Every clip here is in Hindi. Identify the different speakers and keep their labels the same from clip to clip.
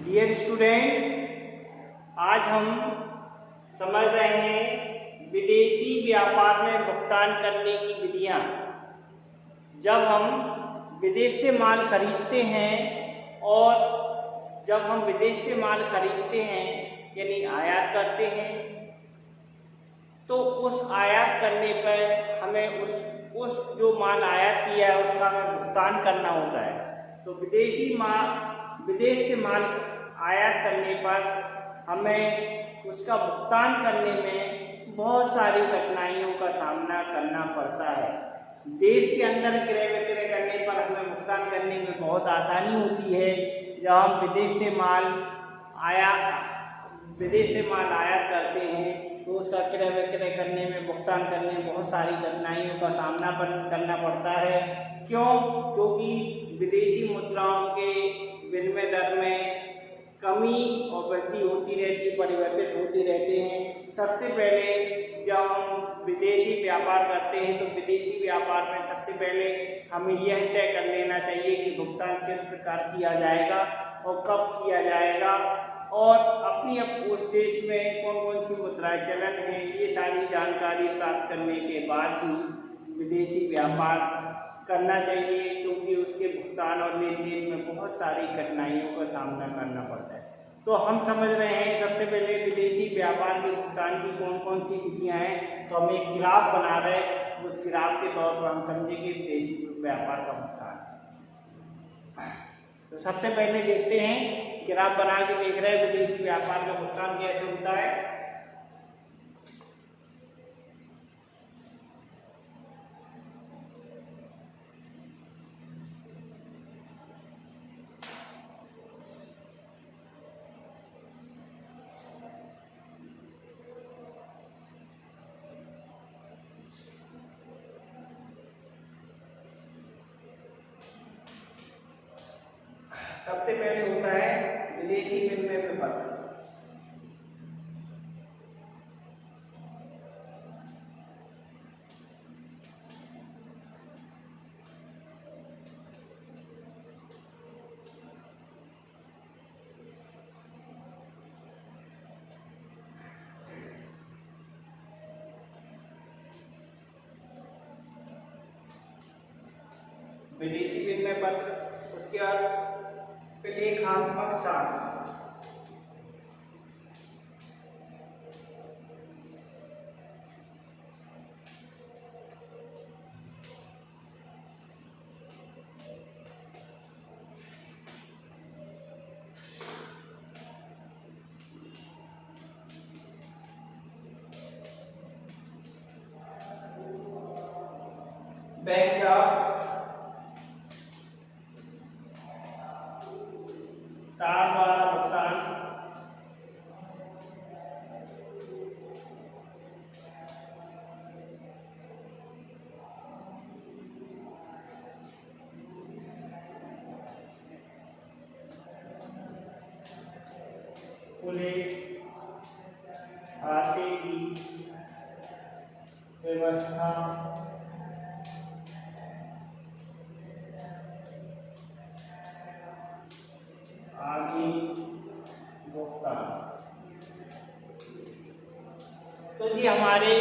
Speaker 1: डियर स्टूडेंट, आज हम समझ रहे हैं विदेशी व्यापार में भुगतान करने की विधियाँ। जब हम विदेश से माल खरीदते हैं और जब हम विदेश से माल खरीदते हैं यानी आयात करते हैं, तो उस आयात करने पर हमें उस जो माल आयात किया है उसका हमें भुगतान करना होता है। तो विदेश से माल आयात करने पर हमें उसका भुगतान करने में बहुत सारी कठिनाइयों का सामना करना पड़ता है। देश के अंदर क्रय विक्रय करने पर हमें भुगतान करने में बहुत आसानी होती है। जब हम विदेश से माल आयात करते हैं तो उसका क्रय विक्रय करने में भुगतान करने में बहुत सारी कठिनाइयों का सामना करना पड़ता है। क्यों? क्योंकि विदेशी मुद्राओं के विनिमय दर में कमी और वृद्धि होती रहती, परिवर्तित होती रहते हैं। सबसे पहले जब हम विदेशी व्यापार करते हैं तो विदेशी व्यापार में सबसे पहले हमें यह तय कर लेना चाहिए कि भुगतान किस प्रकार किया जाएगा और कब किया जाएगा, और उस देश में कौन कौन सी मुद्राएं चलन है, ये सारी जानकारी प्राप्त करने के बाद ही विदेशी व्यापार करना चाहिए। क्योंकि उसके भुगतान और लेन देन में बहुत सारी कठिनाइयों का सामना करना पड़ता है। तो हम समझ रहे हैं सबसे पहले विदेशी व्यापार के भुगतान की कौन कौन सी विधियाँ हैं। तो हम एक ग्राफ बना रहे हैं, उस ग्राफ के तौर पर हम समझेंगे विदेशी व्यापार का भुगतान। तो सबसे पहले देखते हैं, ग्राफ बना के देख रहे हैं विदेशी व्यापार का भुगतान कैसे होता है। सबसे पहले होता है विदेशी विनिमय प्रपत्र। विदेशी विनिमय पत्र, उसके बाद लेखात्मक साक्ष्य। बैंक ड्राफ्ट, तार द्वारा भुगतान, खुले खाते की व्यवस्था, आगे भुगतान। तो जी हमारे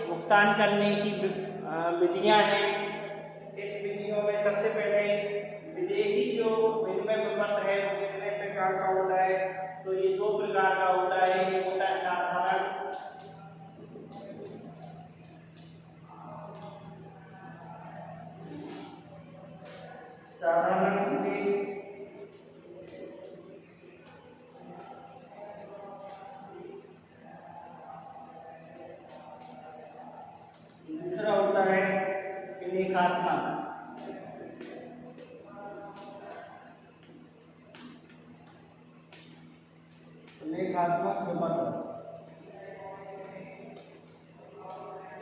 Speaker 1: भुगतान करने की विधियां हैं। इस विधियों में सबसे पहले विदेशी जो विनिमय प्रपत्र है वो कितने प्रकार का होता है। तो ये दो प्रकार का होता है। एक होता है साधारण, दूसरा होता है लेखात्मक। लेखात्मक प्रपत्र,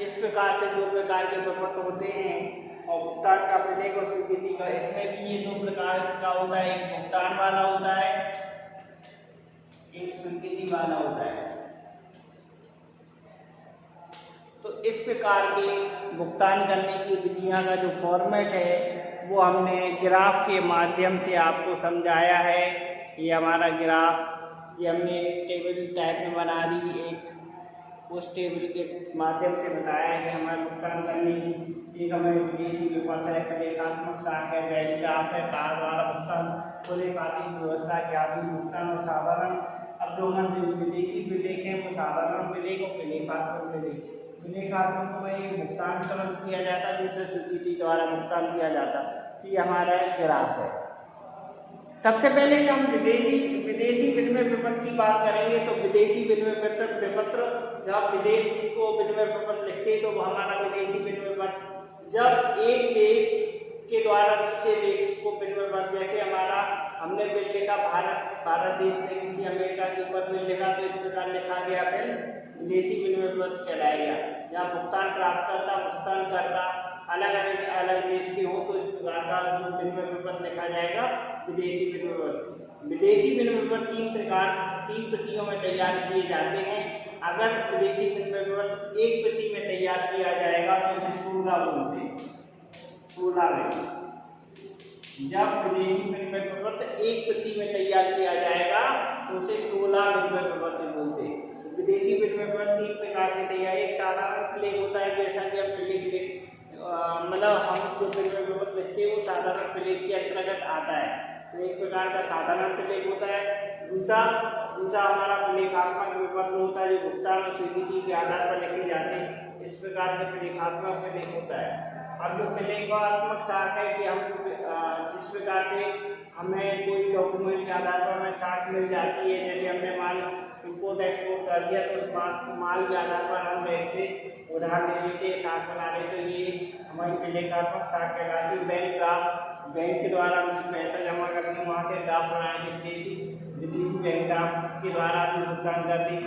Speaker 1: इस प्रकार से दो प्रकार के प्रपत्र होते हैं। और भुगतान का प्रलेख और स्वीकृति का, इसमें भी ये दो प्रकार का होता है। एक भुगतान वाला होता है, एक स्वीकृति वाला होता है। तो इस प्रकार के भुगतान करने की विधियां का जो फॉर्मेट है वो हमने ग्राफ के माध्यम से आपको समझाया है। ये हमारा ग्राफ, ये हमने टेबल टाइप में बना दी एक, उस टेबल के माध्यम से बताया है कि हमारे भुगतान करने की एक हमें विदेशी विपत्र है, प्रलेखात्मक साख है, बैंक ड्राफ्ट है, तार द्वारा भुगतान, खुले खाते की व्यवस्था के आदि भुगतान और साधारण। अब जो हमारे विदेशी प्रलेख हैं वो साधारण प्रलेख और प्रलेखात्मक प्रलेख। प्रलेखात्मक में ये भुगतान तुरंत किया जाता है, जिससे स्वीकृति द्वारा भुगतान किया जाता है। तो ये हमारा ग्राफ है। सबसे पहले जब हम विदेशी विनिमय विपत्र की बात करेंगे तो विदेशी विनिमय विपत्र, जब विदेश को विनिमय विपत्र लिखते हैं तो वो हमारा विदेशी विनिमय विपत्र, जब एक देश के द्वारा दूसरे देश को विनिमय विपत्र, जैसे हमारा हमने बिल लिखा भारत देश ने किसी अमेरिका के ऊपर बिल लिखा तो इस प्रकार लिखा गया बिल विदेशी विनिमय विपत्र कहलाएगा। जहाँ भुगतान प्राप्तकर्ता भुगतान करता अलग देश के हो तो इस प्रकार का जो विनिमय विपत्र लिखा जाएगा विदेशी विनिमय विपत्र। विदेशी विनिमय विपत्र तीन प्रतियों में तैयार किए जाते हैं। अगर विदेशी विनिमय विपत्र एक प्रति में तैयार किया जाएगा तो इसे 16 बोलते हैं। 16 में जब विदेशी विनिमय विपत्र एक प्रति में तैयार किया जाएगा तो उसे 16 विनिमय विपत्र बोलते हैं। विदेशी विनिमय विपत्र तीन प्रकार से तैयार, एक साधारण प्रलेख होता है, जैसा कि हम प्रलेख मतलब हम जो विनिमय विपत्र लिखते हैं वो साधारण प्रलेख के अंतर्गत आता है। तो एक प्रकार का साधारण प्रलेख होता है। दूसरा हमारा प्रलेखात्मक विपत्र होता है, जो भुगतान और स्वीकृति के आधार पर लिखे जाते हैं। इस प्रकार से प्रलेखात्मक प्रलेख होता है। अब जो प्रलेखात्मक साख है कि हम जिस प्रकार से हमें कोई डॉक्यूमेंट के आधार पर हमें साख मिल जाती है, जैसे हमने माल इम्पोर्ट एक्सपोर्ट कर दिया तो उस माल के आधार पर हम बैंक से उधार ले लेते हैं, साख बना लेते, तो ये हमारी प्रलेखात्मक साख कहलाती है। बैंक ड्राफ्ट, बैंक के द्वारा हम पैसा जमा करके वहाँ से ड्राफ्ट बनाएंगे, विदेशी बैंक ड्राफ्ट के द्वारा भी भुगतान करते हैं।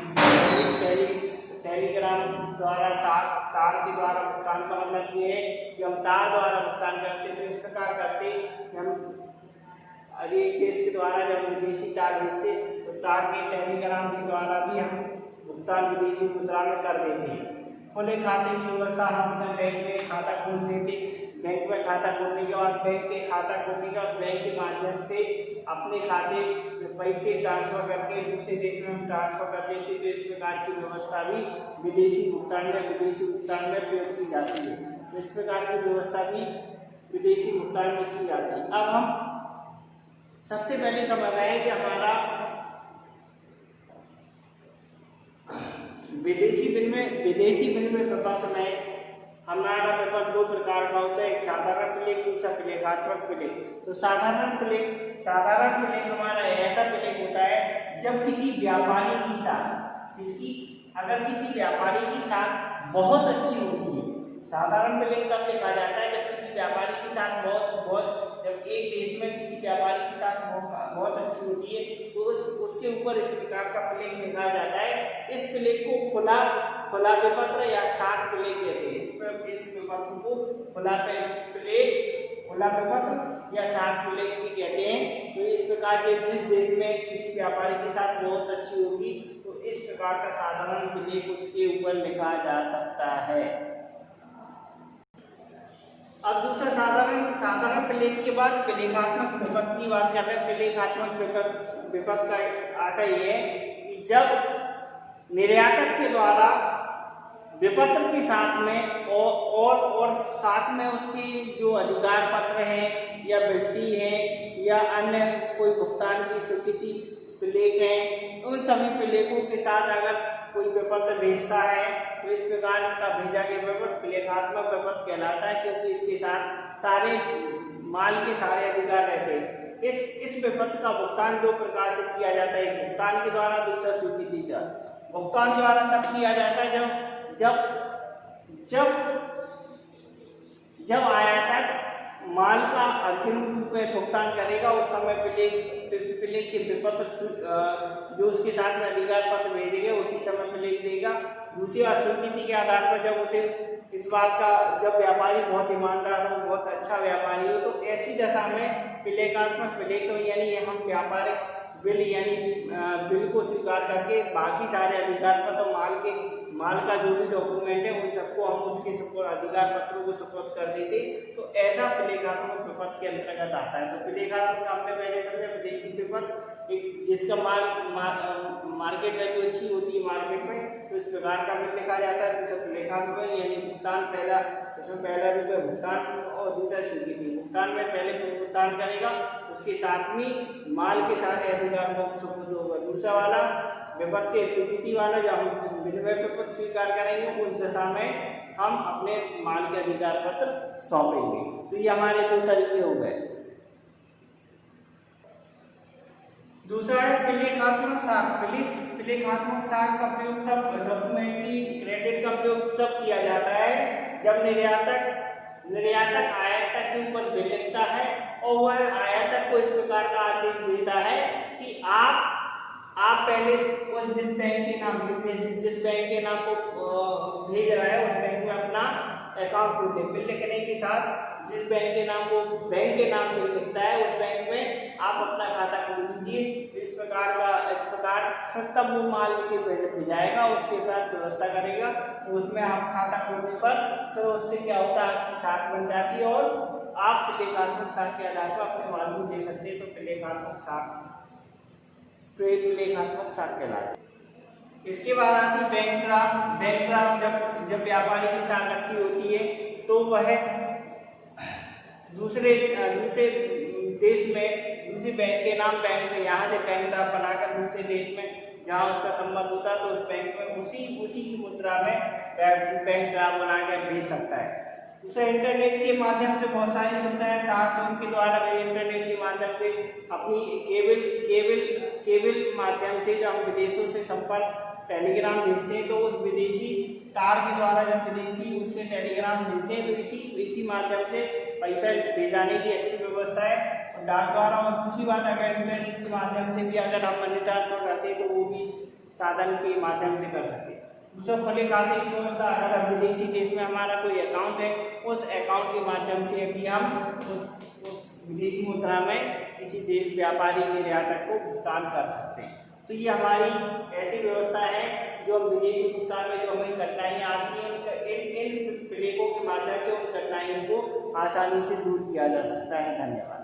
Speaker 1: टेलीग्राम द्वारा तार के द्वारा भुगतान का मतलब ये है कि हम तार द्वारा भुगतान करते हैं। तो इस प्रकार करते कि हम एक देश के द्वारा जब विदेशी तार भेजते तो तार के टेलीग्राम के द्वारा भी हम भुगतान विदेशी मुद्रा में कर देते हैं। खुले खाते की व्यवस्था हम अपने बैंक में खाता खोल देते। बैंक में खाता खोलने के बाद बैंक के माध्यम से अपने खाते में पैसे ट्रांसफर करके दूसरे देश में हम ट्रांसफर कर देते। तो इस प्रकार की व्यवस्था भी विदेशी भुगतान में प्रयोग की जाती है। तो इस प्रकार की व्यवस्था भी विदेशी भुगतान में की जाती है। अब हम सबसे पहले समझ रहे हैं कि हमारा विदेशी विनिमय विपत्र में हमारा विपत्र दो प्रकार का होता है, एक साधारण प्रलेख, दूसरा प्रलेखात्मक प्रलेख। तो साधारण प्रलेख हमारा ऐसा प्रलेख होता है जब किसी व्यापारी की साख बहुत अच्छी होती है। साधारण प्रलेख तब लिखा जाता है जब किसी व्यापारी की साख जब एक देश में किसी व्यापारी की साख बहुत अच्छी होती है तो उसके ऊपर इस प्रकार का प्रलेख लिखा जाता है। इस प्रलेख को खुला विपत्र या साख प्रलेख कहते हैं। इस विपत्र को खुला विपत्र या साख प्रलेख भी कहते हैं। तो इस प्रकार के जिस देश में किसी व्यापारी की साख बहुत अच्छी होगी तो इस प्रकार का साधारण प्रलेख उसके ऊपर लिखा जा सकता है। अब दूसरा साधारण प्रलेख के बाद प्रलेखात्मक विपत्र की बात कर रहे हैं। प्रलेखात्मक विपत्र का आशय ये है कि जब निर्यातक के द्वारा विपत्र के साथ में और साथ में उसकी जो अधिकार पत्र है या बिल्टी है या अन्य कोई भुगतान की स्वीकृति प्रलेख है, उन सभी प्रलेखों के साथ अगर कोई विपत्र भेजता है तो इस प्रकार का भेजा गया विपत्र प्रलेखात्मक विपत्र कहलाता है, क्योंकि इसके साथ सारे माल के सारे अधिकार रहते हैं। इस विपत्र का भुगतान दो प्रकार से किया जाता है, एक भुगतान के द्वारा, दूसरा स्वीकृति का। भुगतान द्वारा तब किया जाता है जब आयातक माल का अग्रिम रूप में भुगतान करेगा उस समय प्रलेख के विपत्र जो उसके साथ में अधिकार पत्र भेजेंगे उसी समय प्रलेख देगा। दूसरी बात स्वीकृति के आधार पर जब उसे इस बात का जब व्यापारी बहुत ईमानदार हो, बहुत अच्छा व्यापारी हो, तो ऐसी दशा में प्रलेखात्मक प्रलेख यानी हम व्यापारिक बिल को स्वीकार करके बाकी सारे अधिकार पत्र माल का जो भी डॉक्यूमेंट है उन सबको हम उसके अधिकार पत्रों को सुपुर्द कर देते, तो ऐसा प्लेघात्मक विपत्र के अंतर्गत आता है। तो प्लेघात्मक आपने पहले समझा विदेशी विपत्र जिसका मार्केट वैल्यू अच्छी होती है मार्केट में, तो इस प्रकार का बिल लिखा जाता है। तो प्लेघात्मक यानी भुगतान पहला, इसमें पहला रूप है भुगतान और दूसरा स्वीकृति। भुगतान में पहले भुगतान करेगा, उसके साथ में माल के सारे अधिकार को सुपुर्द होगा। दूसरा वाला विपत्र की स्वीकृति वाला, जब हम विनिमय विपत्र स्वीकार करेंगे उस दशा में हम अपने माल के अधिकार पत्र सौंपेंगे। तो ये हमारे दो तरीके हो गए। दूसरा है प्लेघात्मक साख। प्लेघात्मक साख का प्रयोग तब डॉक्यूमेंट्री क्रेडिट का प्रयोग तब किया जाता है जब निर्यातक आयातक के ऊपर बिल लिखता है और वह आयातक को इस प्रकार का आदेश देता है कि आप पहले जिस बैंक के नाम को भेज रहा है उस बैंक में अपना अकाउंट खोले। बिल लिखने के साथ जिस बैंक के नाम बिल लिखता है उस बैंक में आप अपना खाता खोल दीजिए। इस प्रकार फिर तब वो माल के भेजाएगा, उसके साथ व्यवस्था करेगा। तो उसमें आप खाता खोलने पर फिर उससे क्या होता है, आपकी साख बन जाती है और आप प्लेघात्मक साख के आधार पर अपने माल को दे सकते हैं। तो प्लेघात्मक साख कहलाती है। इसके बाद आती है बैंक ड्राफ्ट। बैंक ड्राफ्ट जब व्यापारी की साख अच्छी होती है तो वह दूसरे देश में दूसरे बैंक के नाम बैंक में यहाँ से बैंक ड्राफ्ट बनाकर दूसरे देश में जहाँ उसका संबंध होता है तो उस बैंक में उसी की मुद्रा में बैंक ड्राफ्ट बनाकर भेज सकता है। दूसरा इंटरनेट के माध्यम से बहुत सारी सुविधाएं तार के द्वारा इंटरनेट के माध्यम से अपनी केबल माध्यम से जो हम विदेशों से संपर्क टेलीग्राम भेजते हैं तो उस विदेशी तार के द्वारा जब विदेशी उससे टेलीग्राम भेजते हैं तो इसी माध्यम से पैसा भेजाने की अच्छी व्यवस्था है। और डाक द्वारा और दूसरी बात, अगर इंटरनेट के माध्यम से भी अगर हम मनी ट्रांसफर करते हैं तो वो भी साधन के माध्यम से कर सकते हैं। दूसरा खुले खाते की व्यवस्था, अगर विदेशी देश में हमारा कोई अकाउंट है उस अकाउंट के माध्यम से भी हम उस विदेशी मुद्रा में किसी देश व्यापारी निर्यातक को भुगतान कर सकते हैं। तो ये हमारी ऐसी व्यवस्था है जो विदेशी भुगतान में जो हमें कठिनाइयाँ आती हैं इन प्लेगों के माध्यम से उन कठिनाइयों को आसानी से दूर किया जा सकता है। धन्यवाद।